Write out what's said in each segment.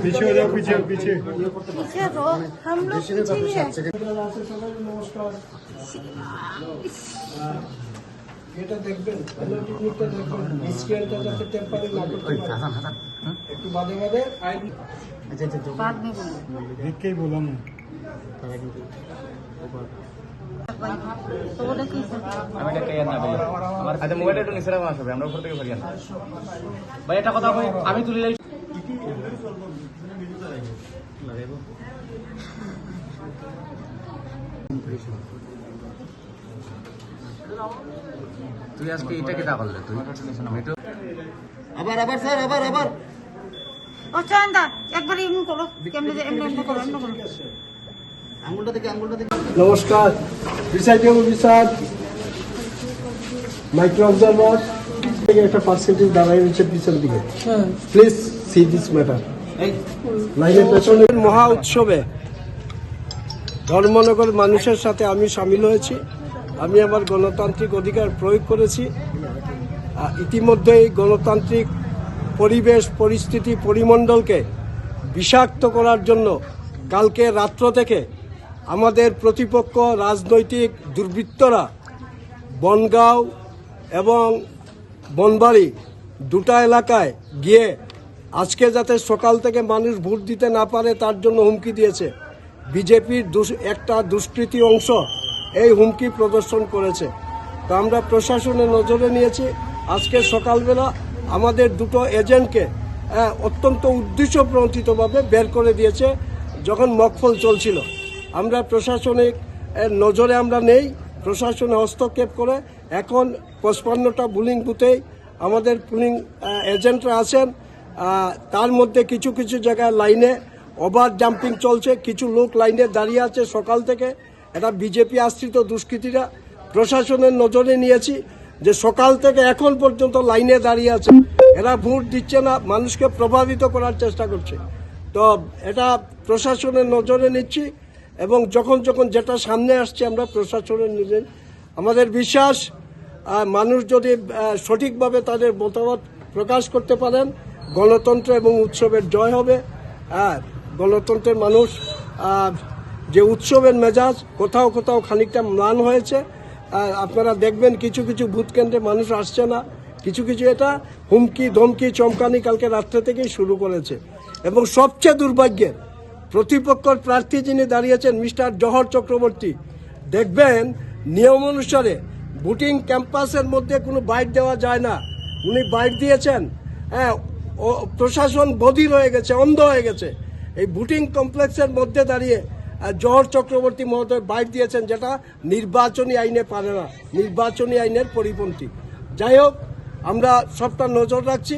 पीछे हो जाओ, पीछे पीछे पीछे तो हम लोग पीछे ही हैं। নমস্কার। এটা দেখবেন, হ্যালো টেকনিকটা দেখবেন, স্কেলটা যাতে টেম্পারিং না করতে পারে। একটু বাদে বাদে बाद में बोलो। देख के ही बोला मैं। तो बोले कि আমি এটা কেয়ার না ভাই আমার আচ্ছা মোবাইলটা একটু নিচে রাখা আসবে আমরা উপর থেকে ফেরিয়ে আনবো ভাই এটা কথা কই আমি তুলি লাই তুই আজকে এটা কি তা করলে তুই একটু আবার আবার স্যার আবার আবার ओ चंदा एक बार इन करो कैमरे एमने करो एमने करो আঙ্গুলটা থেকে নমস্কার। রিসার্চ অফিসার মাইক্রো অবজারভার থেকে একটা পার্সেন্টেজ দাঁড়ায় রয়েছে পিছন দিকে। Please see this matter. লাইনের পেছনের মহা উৎসবে ধর্মনগর মানুষের সাথে আমি সামিল হয়েছি। আমি আমার গণতান্ত্রিক অধিকার প্রয়োগ করেছি। ইতিমধ্যেই গণতান্ত্রিক পরিবেশ পরিস্থিতি পরিমণ্ডলকে বিষাক্ত করার জন্য কালকে রাত্র থেকে আমাদের প্রতিপক্ষ রাজনৈতিক দুর্বৃত্তরা বনগাঁও এবং বনবাড়ি দুটা এলাকায় গিয়ে আজকে যাতে সকাল থেকে মানুষ ভোট দিতে না পারে তার জন্য হুমকি দিয়েছে। বিজেপির একটা দুষ্কৃতী অংশ এই হুমকি প্রদর্শন করেছে। তো আমরা প্রশাসনের নজরে নিয়েছি। আজকে সকালবেলা আমাদের দুটো এজেন্টকে অত্যন্ত উদ্দেশ্যপ্রণোদিতভাবে বের করে দিয়েছে যখন মকফল চলছিল। আমরা প্রশাসনিক নজরে আমরা নেই, প্রশাসনে হস্তক্ষেপ করে এখন 55টা পুলিং বুথেই আমাদের পুলিং এজেন্টরা আছেন। তার মধ্যে কিছু কিছু জায়গায় লাইনে ওভার জাম্পিং চলছে, কিছু লোক লাইনে দাঁড়িয়ে আছে সকাল থেকে। এটা বিজেপি আশ্রিত দুষ্কৃতীরা। প্রশাসনের নজরে নিয়েছি যে সকাল থেকে এখন পর্যন্ত লাইনে দাঁড়িয়ে আছে, এরা ভোট দিচ্ছে না, মানুষকে প্রভাবিত করার চেষ্টা করছে। তো এটা প্রশাসনের নজরে নিচ্ছি এবং যখন যখন যেটা সামনে আসছে আমরা প্রশাসনের নিজের আমাদের বিশ্বাস মানুষ যদি সঠিকভাবে তাদের মতামত প্রকাশ করতে পারেন গণতন্ত্র এবং উৎসবের জয় হবে। গণতন্ত্রের মানুষ যে উৎসবের মেজাজ কোথাও কোথাও খানিকটা ম্লান হয়েছে। আপনারা দেখবেন কিছু কিছু ভোট কেন্দ্রে মানুষ আসছে না, কিছু কিছু এটা হুমকি ধমকি চমকানি কালকে রাত্রে থেকেই শুরু করেছে। এবং সবচেয়ে দুর্ভাগ্যের প্রতিপক্ষের প্রার্থী যিনি দাঁড়িয়েছেন মিস্টার জহর চক্রবর্তী, দেখবেন নিয়ম অনুসারে ভোটিং ক্যাম্পাসের মধ্যে কোনো বাইট দেওয়া যায় না, উনি বাইট দিয়েছেন। প্রশাসন বধির হয়ে গেছে, অন্ধ হয়ে গেছে। এই ভোটিং কমপ্লেক্সের মধ্যে দাঁড়িয়ে জহর চক্রবর্তী মহোদয় বাইট দিয়েছেন, যেটা নির্বাচনী আইনে পারে না, নির্বাচনী আইনের পরিপন্থী। যাই হোক, আমরা সবটা নজর রাখছি,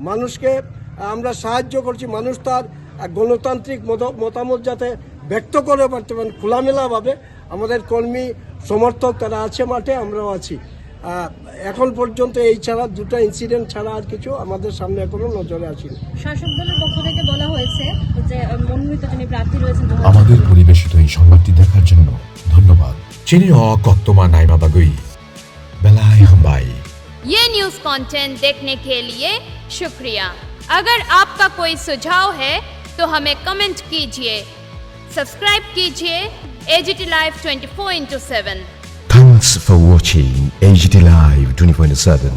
মানুষকে আমরা সাহায্য করছি, মানুষ তার গণতান্ত্রিক মতামত যাতে ব্যক্ত করে পারতে পারেন খোলামেলাভাবে। আমাদের কর্মী সমর্থক তারা আছে মাঠে, আমরাও আছি। এখন পর্যন্ত এই ছাড়া দুটো ইনসিডেন্ট ছাড়া আর কিছু আমাদের সামনে এখনো নজরে আসেনি। শাসক দলের পক্ষ থেকে বলা হয়েছে যে মনোনীত যিনি প্রার্থী রয়েছেন আমাদের পরিবেশিত এই সংবাদটি দেখার জন্য ধন্যবাদ। চিনি কক্তমা নাইমা বাগুই বেলাই হাম্বাই। ये न्यूज़ कंटेंट देखने के लिए शुक्रिया। अगर आपका कोई सुझाव है तो हमें कमेंट कीजिए, सब्सक्राइब कीजिए AGT Live 24/7। Thanks for watching AGT Live 24/7.